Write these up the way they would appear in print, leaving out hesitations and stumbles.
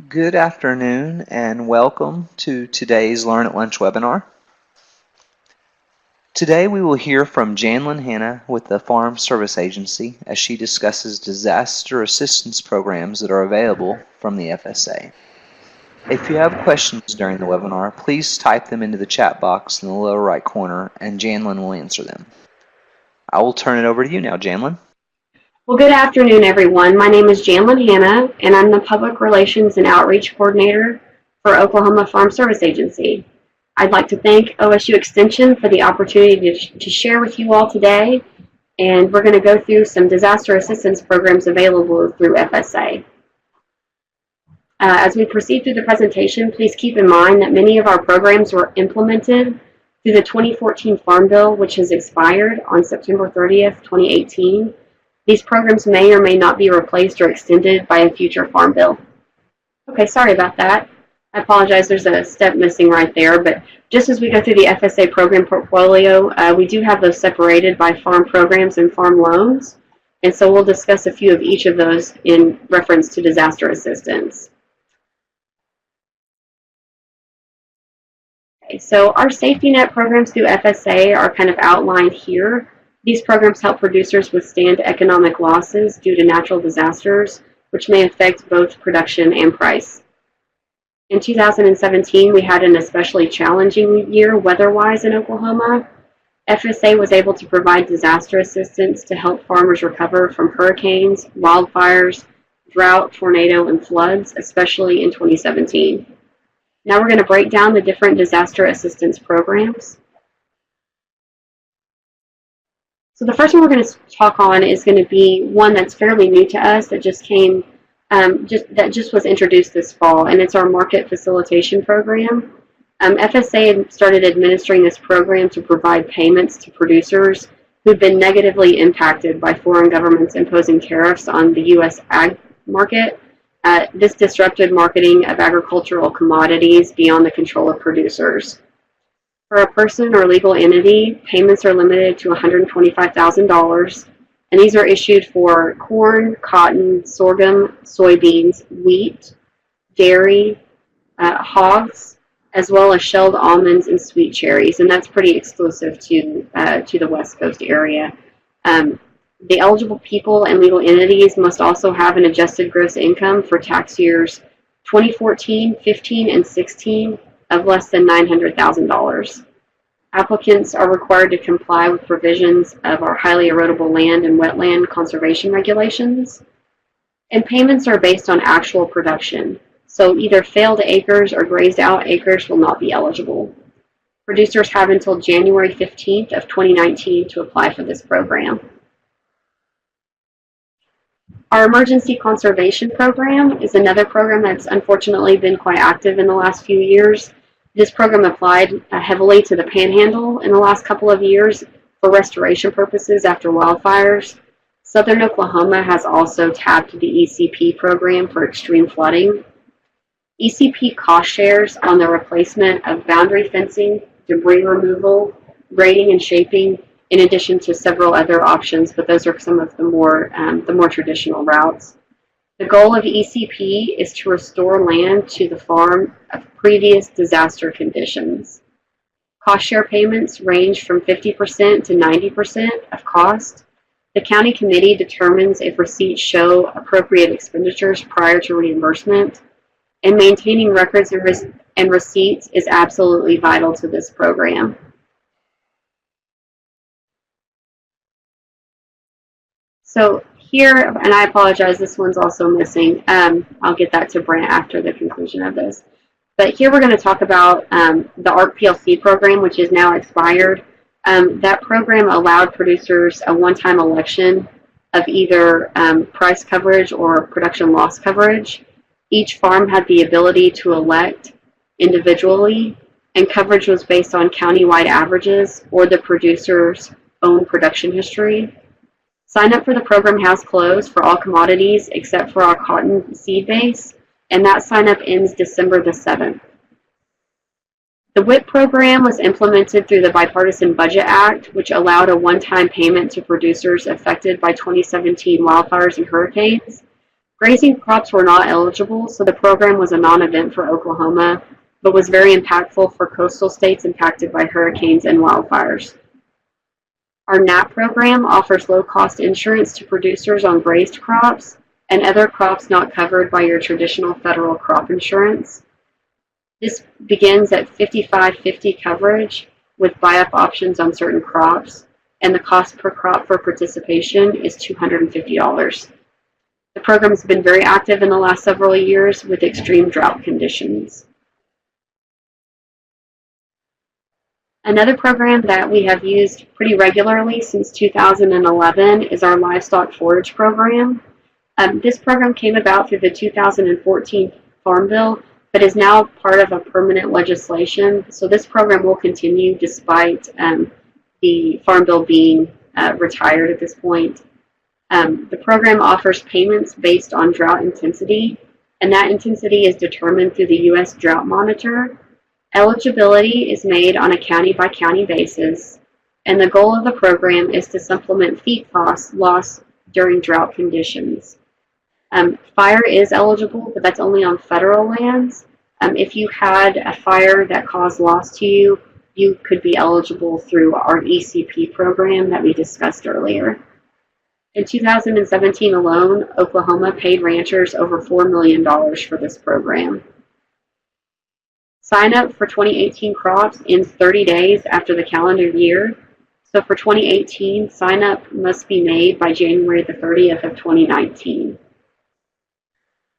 Good afternoon and welcome to today's Learn at Lunch webinar. Today we will hear from Janlyn Hanna with the Farm Service Agency as she discusses disaster assistance programs that are available from the FSA. If you have questions during the webinar, please type them into the chat box in the lower right corner and Janlyn will answer them. I will turn it over to you now, Janlyn. Well, good afternoon, everyone. My name is Janlyn Hanna, and I'm the Public Relations and Outreach Coordinator for Oklahoma Farm Service Agency. I'd like to thank OSU Extension for the opportunity to share with you all today, and we're going to go through some disaster assistance programs available through FSA. As we proceed through the presentation, please keep in mind that many of our programs were implemented through the 2014 Farm Bill, which has expired on September 30th, 2018. These programs may or may not be replaced or extended by a future Farm Bill. Okay, sorry about that. I apologize, there's a step missing right there, but just as we go through the FSA program portfolio, we do have those separated by farm programs and farm loans, and so we'll discuss a few of each of those in reference to disaster assistance. Okay, so our safety net programs through FSA are kind of outlined here. These programs help producers withstand economic losses due to natural disasters, which may affect both production and price. In 2017, we had an especially challenging year weather-wise in Oklahoma. FSA was able to provide disaster assistance to help farmers recover from hurricanes, wildfires, drought, tornado, and floods, especially in 2017. Now we're going to break down the different disaster assistance programs. So the first one we're going to talk on is going to be one that's fairly new to us that just came, just was introduced this fall, and it's our Market Facilitation Program. FSA started administering this program to provide payments to producers who've been negatively impacted by foreign governments imposing tariffs on the U.S. ag market. This disrupted marketing of agricultural commodities beyond the control of producers. For a person or legal entity, payments are limited to $125,000, and these are issued for corn, cotton, sorghum, soybeans, wheat, dairy, hogs, as well as shelled almonds and sweet cherries, and that's pretty exclusive to the West Coast area. The eligible people and legal entities must also have an adjusted gross income for tax years 2014, 15, and 16 of less than $900,000. Applicants are required to comply with provisions of our highly erodible land and wetland conservation regulations. And payments are based on actual production. So either failed acres or grazed out acres will not be eligible. Producers have until January 15th of 2019 to apply for this program. Our Emergency Conservation Program is another program that's unfortunately been quite active in the last few years. This program applied heavily to the Panhandle in the last couple of years for restoration purposes after wildfires. Southern Oklahoma has also tapped the ECP program for extreme flooding. ECP cost shares on the replacement of boundary fencing, debris removal, grading and shaping, in addition to several other options, but those are some of the more traditional routes. The goal of ECP is to restore land to the farm of previous disaster conditions. Cost share payments range from 50% to 90% of cost. The county committee determines if receipts show appropriate expenditures prior to reimbursement, and maintaining records and receipts is absolutely vital to this program. So here, and I apologize, this one's also missing. I'll get that to Brent after the conclusion of this. But here we're going to talk about the ARC PLC program, which is now expired. That program allowed producers a one-time election of either price coverage or production loss coverage. Each farm had the ability to elect individually, and coverage was based on county-wide averages or the producer's own production history. Sign up for the program has closed for all commodities except for our cotton seed base, and that sign up ends December the 7th. The WIP program was implemented through the Bipartisan Budget Act, which allowed a one-time payment to producers affected by 2017 wildfires and hurricanes. Grazing crops were not eligible, so the program was a non-event for Oklahoma, but was very impactful for coastal states impacted by hurricanes and wildfires. Our NAP program offers low-cost insurance to producers on grazed crops and other crops not covered by your traditional federal crop insurance. This begins at 55/50 coverage with buy-up options on certain crops, and the cost per crop for participation is $250. The program has been very active in the last several years with extreme drought conditions. Another program that we have used pretty regularly since 2011 is our livestock forage program. This program came about through the 2014 Farm Bill, but is now part of a permanent legislation. So this program will continue despite the Farm Bill being retired at this point. The program offers payments based on drought intensity, and that intensity is determined through the U.S. Drought Monitor. Eligibility is made on a county-by-county basis, and the goal of the program is to supplement feed costs lost during drought conditions. Fire is eligible, but that's only on federal lands. If you had a fire that caused loss to you, you could be eligible through our ECP program that we discussed earlier. In 2017 alone, Oklahoma paid ranchers over $4 million for this program. Sign up for 2018 crops ends 30 days after the calendar year. So for 2018, sign up must be made by January the 30th of 2019.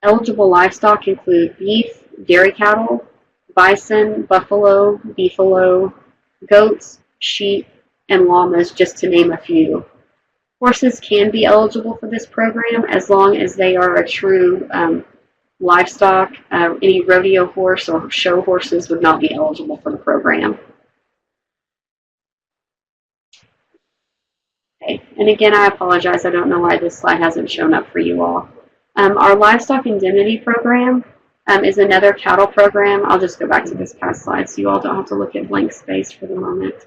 Eligible livestock include beef, dairy cattle, bison, buffalo, beefalo, goats, sheep, and llamas, just to name a few. Horses can be eligible for this program as long as they are a true livestock. Any rodeo horse or show horses would not be eligible for the program. Okay, and again, I apologize. I don't know why this slide hasn't shown up for you all. Our livestock indemnity program is another cattle program. I'll just go back to this past slide so you all don't have to look at blank space for the moment.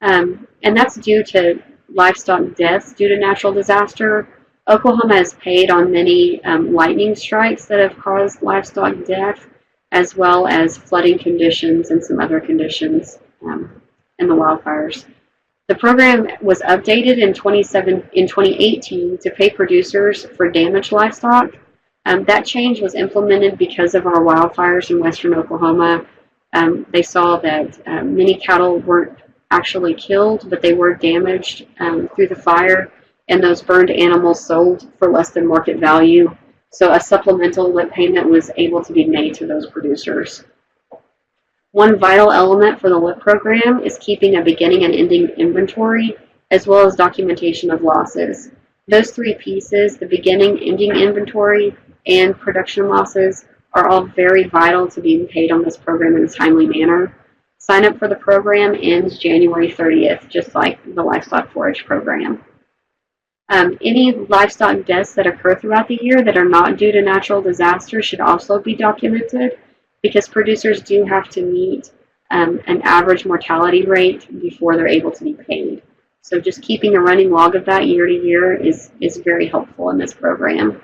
And that's due to livestock deaths due to natural disaster. Oklahoma has paid on many lightning strikes that have caused livestock death, as well as flooding conditions and some other conditions in the wildfires. The program was updated in 2018 to pay producers for damaged livestock. That change was implemented because of our wildfires in western Oklahoma. They saw that many cattle weren't actually killed, but they were damaged through the fire, and those burned animals sold for less than market value. So a supplemental LIP payment was able to be made to those producers. One vital element for the LIP program is keeping a beginning and ending inventory, as well as documentation of losses. Those three pieces, the beginning, ending inventory, and production losses, are all very vital to being paid on this program in a timely manner. Sign up for the program ends January 30th, just like the livestock forage program. Any livestock deaths that occur throughout the year that are not due to natural disaster should also be documented, because producers do have to meet an average mortality rate before they're able to be paid. So just keeping a running log of that year to year is very helpful in this program.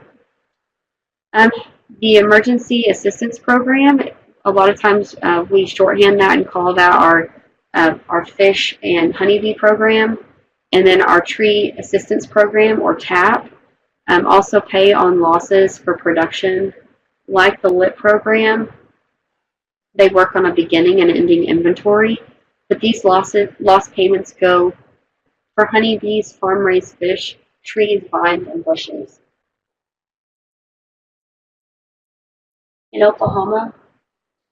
The Emergency Assistance Program, a lot of times we shorthand that and call that our fish and honeybee program. And then our Tree Assistance Program, or TAP, also pay on losses for production. Like the LIP program, they work on a beginning and ending inventory, but these loss payments go for honeybees, farm-raised fish, trees, vines, and bushes. In Oklahoma,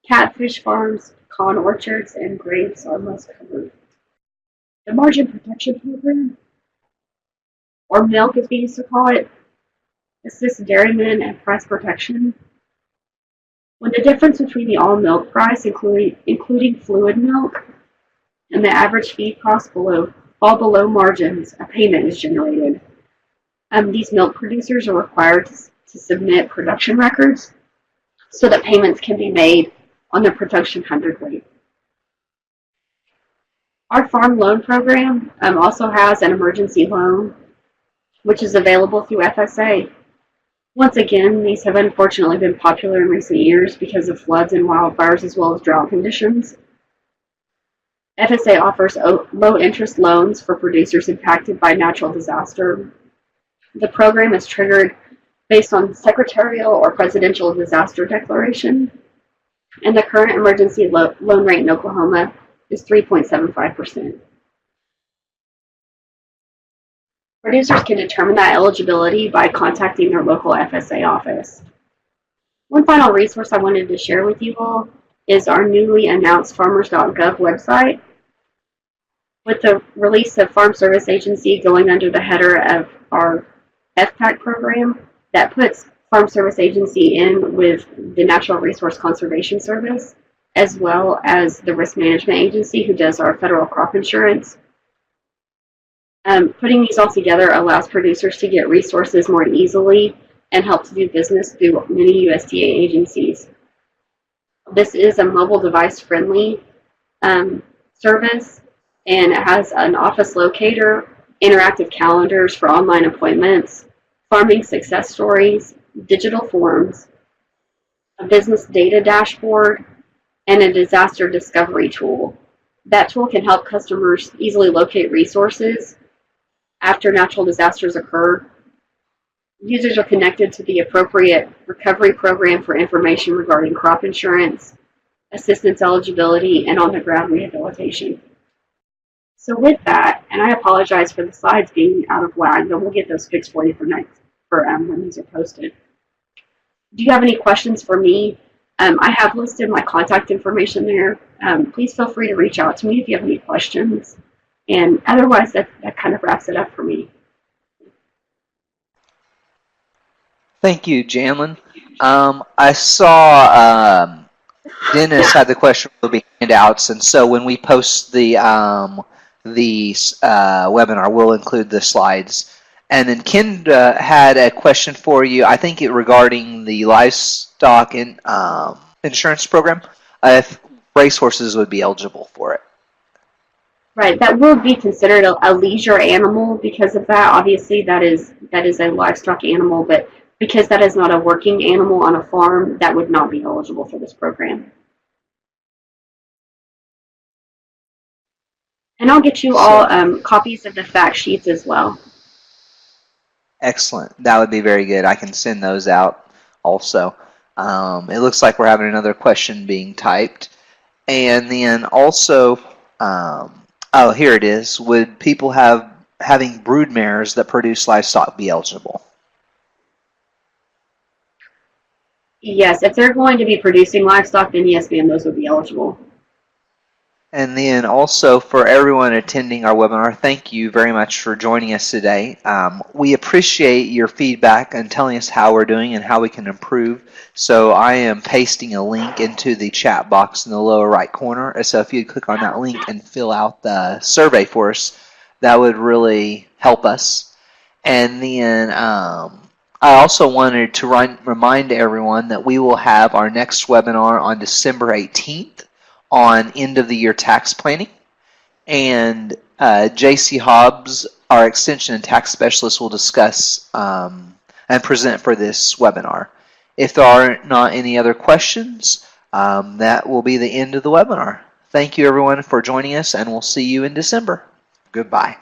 catfish farms, pecan orchards, and grapes are most covered. The Margin Protection Program, or MILK as we used to call it, assists dairymen at price protection. When the difference between the all milk price, including fluid milk, and the average feed cost fall below margins, a payment is generated. These milk producers are required to submit production records so that payments can be made on the production hundredweight. Our farm loan program also has an emergency loan, which is available through FSA. Once again, these have unfortunately been popular in recent years because of floods and wildfires as well as drought conditions. FSA offers low-interest loans for producers impacted by natural disaster. The program is triggered based on secretarial or presidential disaster declaration, and the current emergency loan rate in Oklahoma is 3.75%. Producers can determine that eligibility by contacting their local FSA office. One final resource I wanted to share with you all is our newly announced farmers.gov website. With the release of Farm Service Agency going under the header of our FPAC program, that puts Farm Service Agency in with the Natural Resource Conservation Service, as well as the Risk Management Agency, who does our federal crop insurance. Putting these all together allows producers to get resources more easily and help to do business through many USDA agencies. This is a mobile device friendly service, and it has an office locator, interactive calendars for online appointments, farming success stories, digital forms, a business data dashboard, and a disaster discovery tool. That tool can help customers easily locate resources after natural disasters occur. Users are connected to the appropriate recovery program for information regarding crop insurance, assistance eligibility, and on-the-ground rehabilitation. So with that, and I apologize for the slides being out of whack, but we'll get those fixed for you for when these are posted. Do you have any questions for me? I have listed my contact information there. Please feel free to reach out to me if you have any questions. And otherwise, that kind of wraps it up for me. Thank you, Janlyn. I saw Dennis had the question for the handouts, and so when we post the webinar, we'll include the slides. And then Ken had a question for you, I think regarding the livestock insurance program, if racehorses would be eligible for it. Right, that will be considered a leisure animal because of that. Obviously, that is a livestock animal, but because that is not a working animal on a farm, that would not be eligible for this program. And I'll get you all copies of the fact sheets as well. Excellent. That would be very good. I can send those out also. It looks like we're having another question being typed. And then also, oh, here it is. Would people having brood mares that produce livestock be eligible? Yes, if they're going to be producing livestock, then yes, ma'am, those would be eligible. And then also for everyone attending our webinar, thank you very much for joining us today. We appreciate your feedback and telling us how we're doing and how we can improve. So I am pasting a link into the chat box in the lower right corner. So if you click on that link and fill out the survey for us, that would really help us. And then I also wanted to remind everyone that we will have our next webinar on December 18th. On end-of-the-year tax planning, and J.C. Hobbs, our extension and tax specialist, will discuss and present for this webinar. If there are not any other questions, that will be the end of the webinar. Thank you, everyone, for joining us, and we'll see you in December. Goodbye.